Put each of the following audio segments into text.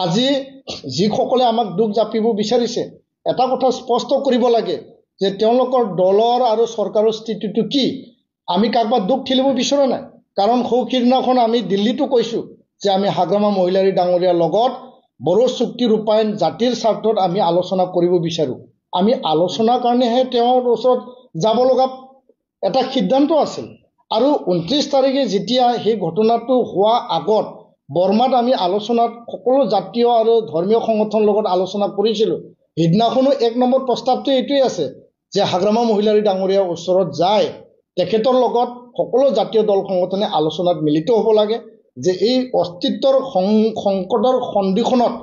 আজি যিসকলে আমাক দুখ জাপিব বিচাৰিছে এটা কথা স্পষ্ট কৰিব লাগে যে তেওঁলোকৰ দলৰ আৰু চৰকাৰৰ স্থিতিটো কি আমি কাকবা দুখ ঠেলিব বিচৰা নাই কাৰণ সৌখিদিনাখন আমি দিল্লীতো কৈছো যে আমি হাগ্ৰামা মহিলাৰী ডাঙৰীয়াৰ লগত বড়ো চুক্তি ৰূপায়ণ জাতিৰ স্বাৰ্থত আমি আলোচনা কৰিব বিচাৰো আমি আলোচনাৰ কাৰণেহে তেওঁৰ ওচৰত যাব লগা এটা সিদ্ধান্ত আছিল আৰু 29 তাৰিখে যেতিয়া সেই ঘটনাটো হোৱা আগত বৰ্মাত আমি আলোচনাত সকলো জাতীয় আৰু ধৰ্মীয় সংগঠনৰ লগত আলোচনা কৰিছিলো সেইদিনাখনো 1 নম্বৰ প্ৰস্তাৱটো এইটোৱে আছে যে হাগ্ৰামা মহিলাৰী ডাঙৰীয়াৰ ওচৰত যায় তেখেতৰ লগত সকলো জাতীয় দল সংগঠনে আলোচনাত মিলিত হ'ব লাগে যে এই অস্তিত্বৰ সংকটৰ সন্ধিখনত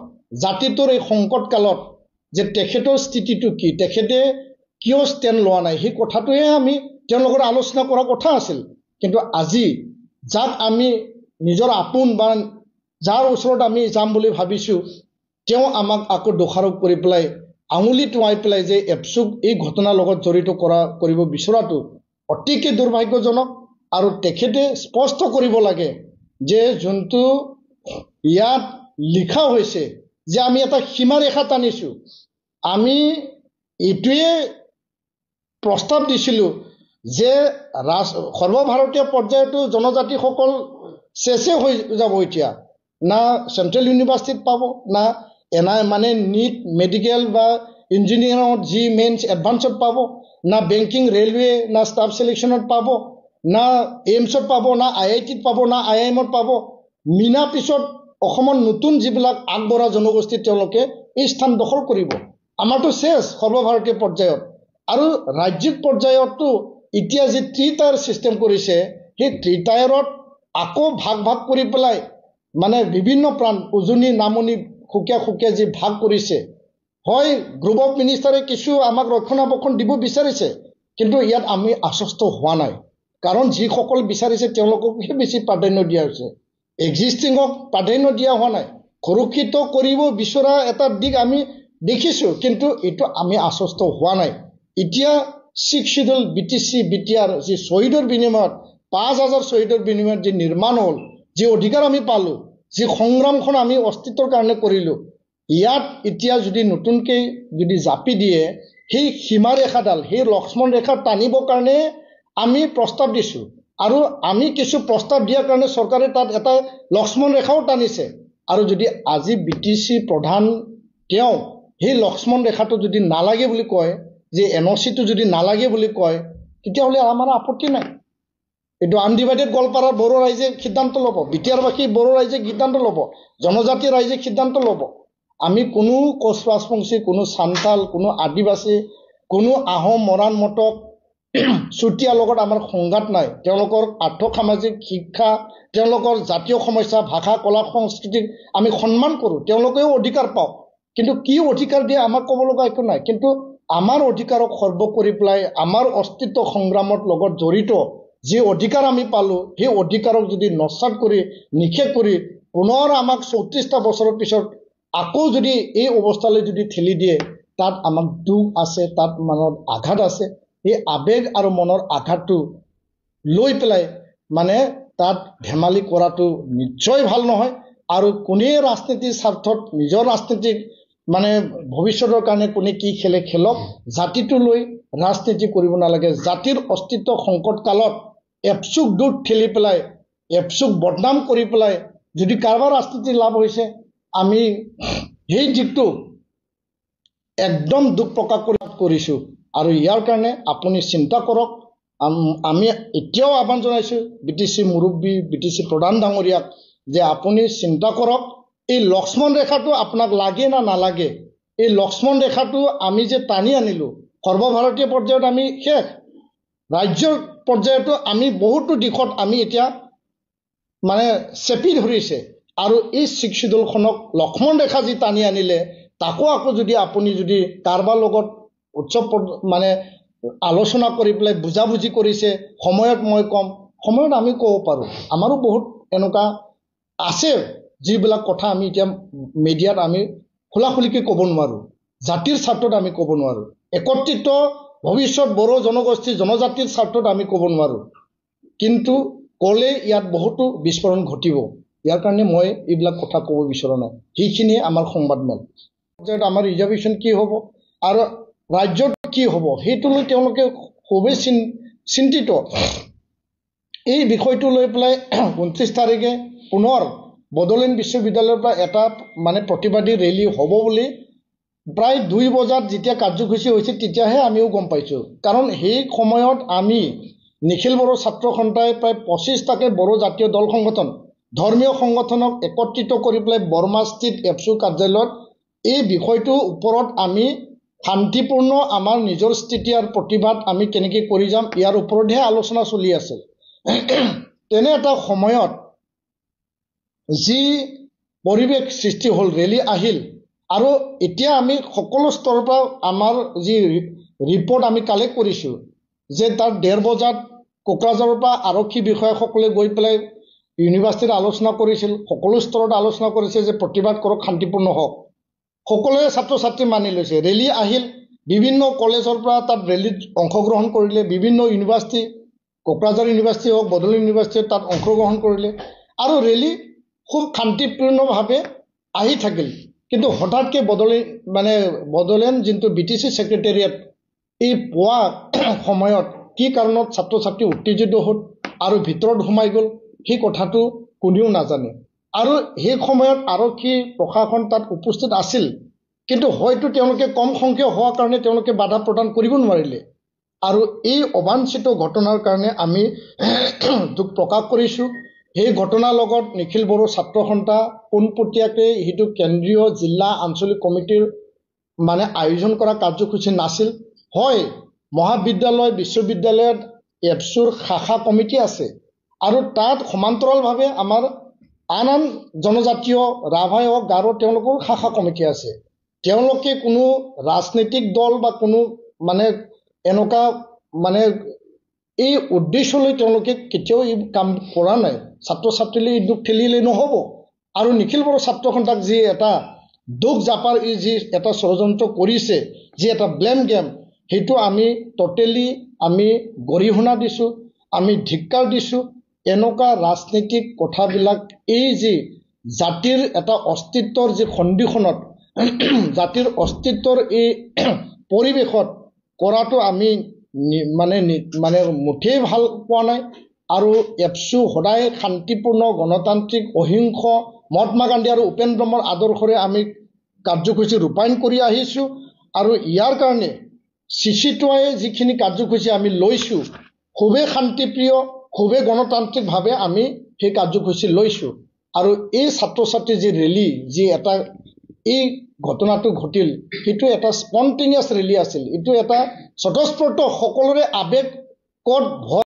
জাতিটোৰ এই সংকট কালত যে তেখেতৰ স্থিতিটো কি তেখেতে কিয় ষ্টেণ্ড লোৱা নাই সেই কথাটোহে আমি তেওঁলোকৰ আলোচনা কৰা কথা আছিল কিন্তু আজি যাক আমি নিজৰ আপোন বা যাৰ ওচৰত আমি যাম বুলি ভাবিছো তেওঁ আমাক আকৌ দোষাৰোপ কৰি পেলাই আঙুলি টুৱাই পেলাই যে এপচুক এই ঘটনাৰ লগত জড়িত কৰিব বিচৰাটো অতিকে দুৰ্ভাগ্যজনক আৰু তেখেতে স্পষ্ট কৰিব লাগে যে যোনটো ইয়াত লিখা হৈছে যে আমি এটা সীমাৰেখা টানিছো আমি এইটোৱে প্ৰস্তাৱ দিছিলো যে সৰ্বভাৰতীয় পৰ্যায়তো জনজাতিসকল শেষে হৈ যাব এতিয়া না চেণ্ট্ৰেল ইউনিভাৰ্চিটিত পাব না মানে নিট মেডিকেল বা ইঞ্জিনিয়াৰিঙত যি মেইনছ এডভান্সত পাব না বেংকিং ৰেলৱে না ষ্টাফ চিলেকশ্যনত পাব না এইমছত পাব না IITত পাব না IIMত পাব মিনা পিছত অসমৰ নতুন যিবিলাক আগবঢ়া জনগোষ্ঠী তেওঁলোকে এই স্থান দখল কৰিব আমাৰতো শেষ সৰ্বভাৰতীয় পৰ্যায়ত আৰু ৰাজ্যিক পৰ্যায়তো এতিয়া যে ত্ৰিটায়াৰ চিষ্টেম কৰিছে সেই ত্ৰিটায়াৰত আকৌ ভাগ কৰি পেলাই মানে বিভিন্ন প্ৰাণ উজনি নামনি সুকীয়া যি ভাগ কৰিছে হয় গ্ৰুপ অফ মিনিষ্টাৰে কিছু আমাক ৰক্ষণাবেক্ষণ দিব বিচাৰিছে কিন্তু ইয়াত আমি আশ্বস্ত হোৱা নাই কাৰণ যিসকল বিচাৰিছে তেওঁলোককহে বেছি প্ৰাধান্য দিয়া হৈছে এক্সিষ্টিঙক প্ৰাধান্য দিয়া হোৱা নাই সুৰক্ষিত কৰিব বিচৰা এটা দিশ আমি দেখিছো কিন্তু এইটো আমি আশ্বস্ত হোৱা নাই এতিয়া 6 শিডিউল BTC BTR যি শ্বহীদৰ বিনিময়ত 5000 শ্বহীদৰ বিনিময়ত যি নিৰ্মাণ হ'ল যি অধিকাৰ আমি পালো যি সংগ্ৰামখন আমি অস্তিত্বৰ কাৰণে কৰিলো ইয়াত এতিয়া যদি নতুনকৈ যদি জাপি দিয়ে সেই সীমাৰেখাডাল সেই লক্ষ্মণ ৰেখা টানিবৰ কাৰণে আমি প্ৰস্তাৱ দিছো আৰু আমি কিছু প্ৰস্তাৱ দিয়াৰ কাৰণে চৰকাৰে তাত এটা লক্ষ্মণ ৰেখাও টানিছে আৰু যদি আজি BTC প্ৰধান তেওঁ সেই লক্ষ্মণ ৰেখাটো যদি নালাগে বুলি কয় যে NOCটো যদি নালাগে বুলি কয় তেতিয়াহ'লে আমাৰ আপত্তি নাই এইটো আনডিভাইডেড গোৱালপাৰাৰ বড়ো ৰাইজে সিদ্ধান্ত ল'ব বিটিআৰবাসী বড়ো ৰাইজে সিদ্ধান্ত ল'ব জনজাতি ৰাইজে সিদ্ধান্ত ল'ব আমি কোনো কোচ ৰাজবংশী কোনো সান্তাল কোনো আদিবাসী কোনো আহোম মৰাণ মটক চুতীয়াৰ লগত আমাৰ সংঘাত নাই তেওঁলোকৰ আৰ্থ সামাজিক শিক্ষা তেওঁলোকৰ জাতীয় সমস্যা ভাষা কলা সংস্কৃতিক আমি সন্মান কৰোঁ তেওঁলোকেও অধিকাৰ পাওক কিন্তু কি অধিকাৰ দিয়ে আমাক ক'ব লগা একো নাই কিন্তু আমাৰ অধিকাৰক সৰ্ব কৰি পেলাই আমাৰ অস্তিত্ব সংগ্ৰামৰ লগত জড়িত যি অধিকাৰ আমি পালো সেই অধিকাৰক যদি নস্বাত কৰি নিষেধ কৰি পুনৰ আমাক 34টা বছৰৰ পিছত আকৌ যদি এই অৱস্থালৈ যদি ঠেলি দিয়ে তাত আমাক দুখ আছে তাত মনত আঘাত আছে এই আবেগ আৰু মনৰ আঘাতটো লৈ পেলাই মানে তাত ধেমালি কৰাটো নিশ্চয় ভাল নহয় আৰু কোনে ৰাজনীতিৰ স্বাৰ্থত নিজৰ ৰাজনীতিক মানে ভৱিষ্যতৰ কাৰণে কোনে কি খেলে খেলক জাতিটো লৈ ৰাজনীতি কৰিব নালাগে জাতিৰ অস্তিত্ব সংকট কালত এপচুক দুখ ঠেলি পেলাই এপচুক বদনাম কৰি পেলাই যদি কাৰোবাৰ ৰাজনীতিৰ লাভ হৈছে আমি সেই দিশটো একদম দুখ প্ৰকাশ কৰিছো আৰু ইয়াৰ কাৰণে আপুনি চিন্তা কৰক আমি এতিয়াও আহ্বান জনাইছো BTC মুৰব্বী BTC প্ৰধান ডাঙৰীয়াক যে আপুনি চিন্তা কৰক এই লক্ষ্মণ ৰেখাটো আপোনাক লাগে না নালাগে এই লক্ষ্মণ ৰেখাটো আমি যে টানি আনিলো সৰ্বভাৰতীয় পৰ্যায়ত আমি শেষ ৰাজ্যৰ পৰ্যায়তো আমি বহুতো দিশত আমি এতিয়া মানে চেপি ধৰিছে আৰু এই 6 শিডিউলখনক লক্ষ্মণ ৰেখা যি টানি আনিলে তাকো আকৌ যদি আপুনি যদি কাৰোবাৰ লগত উৎসৱ মানে আলোচনা কৰি পেলাই বুজাবুজি কৰিছে সময়ত মই কম সময়ত আমি ক'ব পাৰোঁ আমাৰো বহুত এনেকুৱা আছে যিবিলাক কথা আমি এতিয়া মিডিয়াত আমি খোলাখুলিকৈ ক'ব নোৱাৰোঁ জাতিৰ স্বাৰ্থত আমি ক'ব নোৱাৰোঁ একত্ৰিত ভৱিষ্যত বড়ো জনগোষ্ঠী জনজাতিৰ স্বাৰ্থত আমি ক'ব নোৱাৰোঁ কিন্তু ক'লে ইয়াত বহুতো বিস্ফোৰণ ঘটিব ইয়াৰ কাৰণে মই এইবিলাক কথা ক'ব বিচৰা নাই সেইখিনিয়ে আমাৰ সংবাদমেল যে আমাৰ ৰিজাৰ্ভেশ্যন কি হ'ব আৰু ৰাজ্যত কি হ'ব সেইটো লৈ তেওঁলোকে খুবেই চিন্তিত এই বিষয়টো লৈ পেলাই 29 তাৰিখে পুনৰ বড়োলেণ্ড বিশ্ববিদ্যালয়ৰ পৰা এটা মানে প্ৰতিবাদী ৰেলী হ'ব বুলি প্ৰায় 2 বজাত যেতিয়া কাৰ্যসূচী হৈছে তেতিয়াহে আমিও গম পাইছোঁ কাৰণ সেই সময়ত আমি নিখিল বড়ো ছাত্ৰ সন্থাই প্ৰায় 25টাকে বড়ো জাতীয় দল সংগঠন ধৰ্মীয় সংগঠনক একত্ৰিত কৰি পেলাই বৰ্মাস্থিত এপছু কাৰ্যালয়ত এই বিষয়টোৰ ওপৰত আমি শান্তিপূৰ্ণ আমাৰ নিজৰ স্থিতি আৰু প্ৰতিবাদ আমি কেনেকৈ কৰি যাম ইয়াৰ ওপৰতহে আলোচনা চলি আছে তেনে এটা সময়ত যি পৰিৱেশ সৃষ্টি হ'ল ৰেলী আহিল আৰু এতিয়া আমি সকলো স্তৰৰ পৰা আমাৰ যি ৰিপৰ্ট আমি কালেক্ট কৰিছোঁ যে তাৰ 1:30 বজাত কোকৰাঝাৰৰ পৰা আৰক্ষী বিষয়াসকলে গৈ পেলাই ইউনিভাৰ্চিটিত আলোচনা কৰিছিল সকলো স্তৰত আলোচনা কৰিছে যে প্ৰতিবাদ কৰক শান্তিপূৰ্ণ হওক সকলোৱে ছাত্ৰ ছাত্ৰী মানি লৈছে ৰেলী আহিল বিভিন্ন কলেজৰ পৰা তাত ৰেলীত অংশগ্ৰহণ কৰিলে বিভিন্ন ইউনিভাৰ্চিটি কোকৰাঝাৰ ইউনিভাৰ্চিটি হওক বড়োলেণ্ড ইউনিভাৰ্চিটিত তাত অংশগ্ৰহণ কৰিলে আৰু ৰেলী খুব শান্তিপূৰ্ণভাৱে আহি থাকিল কিন্তু হঠাৎকৈ বড়োলেণ্ড যোনটো BTC ছেক্ৰেটেৰিয়েট এই পুৱা সময়ত কি কাৰণত ছাত্ৰ ছাত্ৰী উত্তেজিত হ'ল আৰু ভিতৰত সোমাই গ'ল সেই কথাটো কোনেও নাজানে আৰু সেই সময়ত আৰক্ষী প্ৰশাসন তাত উপস্থিত আছিল কিন্তু হয়তো তেওঁলোকে কম সংখ্যক হোৱাৰ কাৰণে তেওঁলোকে বাধা প্ৰদান কৰিব নোৱাৰিলে আৰু এই অবাঞ্ছিত ঘটনাৰ কাৰণে আমি দুখ প্ৰকাশ কৰিছোঁ সেই ঘটনাৰ লগত নিখিল বড়ো ছাত্ৰ সন্থা পোনপটীয়াকৈ সেইটো কেন্দ্ৰীয় জিলা আঞ্চলিক কমিটিৰ মানে আয়োজন কৰা কাৰ্যসূচী নাছিল হয় মহাবিদ্যালয় বিশ্ববিদ্যালয়ত এপছুৰ শাখা কমিটি আছে আৰু তাত সমান্তৰালভাৱে আমাৰ আন জনজাতীয় ৰাভাই হওক গাৰো তেওঁলোকৰ শাখা কমিটি আছে তেওঁলোকে কোনো ৰাজনৈতিক দল বা কোনো মানে এনেকুৱা মানে এই উদ্দেশ্যলৈ তেওঁলোকে কেতিয়াও এই কাম কৰা নাই ছাত্ৰ ছাত্ৰীলৈ দুখ ঠেলিলে নহ'ব আৰু নিখিল বড়ো ছাত্ৰ সন্থাক যি এটা দুখ জাপাৰ যি এটা ষড়যন্ত্ৰ কৰিছে যি এটা ব্লেম গেম সেইটো আমি টোটেলি আমি গৰিহণা দিছোঁ আমি ধিক্কাৰ দিছোঁ এনেকুৱা ৰাজনৈতিক কথাবিলাক এই যি জাতিৰ এটা অস্তিত্বৰ যি সন্ধিখনত জাতিৰ অস্তিত্বৰ এই পৰিৱেশত কৰাটো আমি মানে মুঠেই ভাল পোৱা নাই আৰু এপছু সদায় শান্তিপূৰ্ণ গণতান্ত্ৰিক অহিংস মহাত্মা গান্ধী আৰু উপেন ব্ৰহ্মৰ আদৰ্শৰে আমি কাৰ্যসূচী ৰূপায়ণ কৰি আহিছোঁ আৰু ইয়াৰ কাৰণে চিচিটোৱাই যিখিনি কাৰ্যসূচী আমি লৈছোঁ খুবেই শান্তিপ্ৰিয় খুবেই গণতান্ত্ৰিকভাৱে আমি সেই কাৰ্যসূচী লৈছোঁ আৰু এই ছাত্ৰ ছাত্ৰীৰ যি ৰেলী যি এটা এই ঘটনাটো ঘটিল সেইটো এটা স্পণ্টেনিয়াছ ৰেলী আছিল এইটো এটা স্বতঃস্ফূৰ্ত সকলোৰে আৱেগত ভয়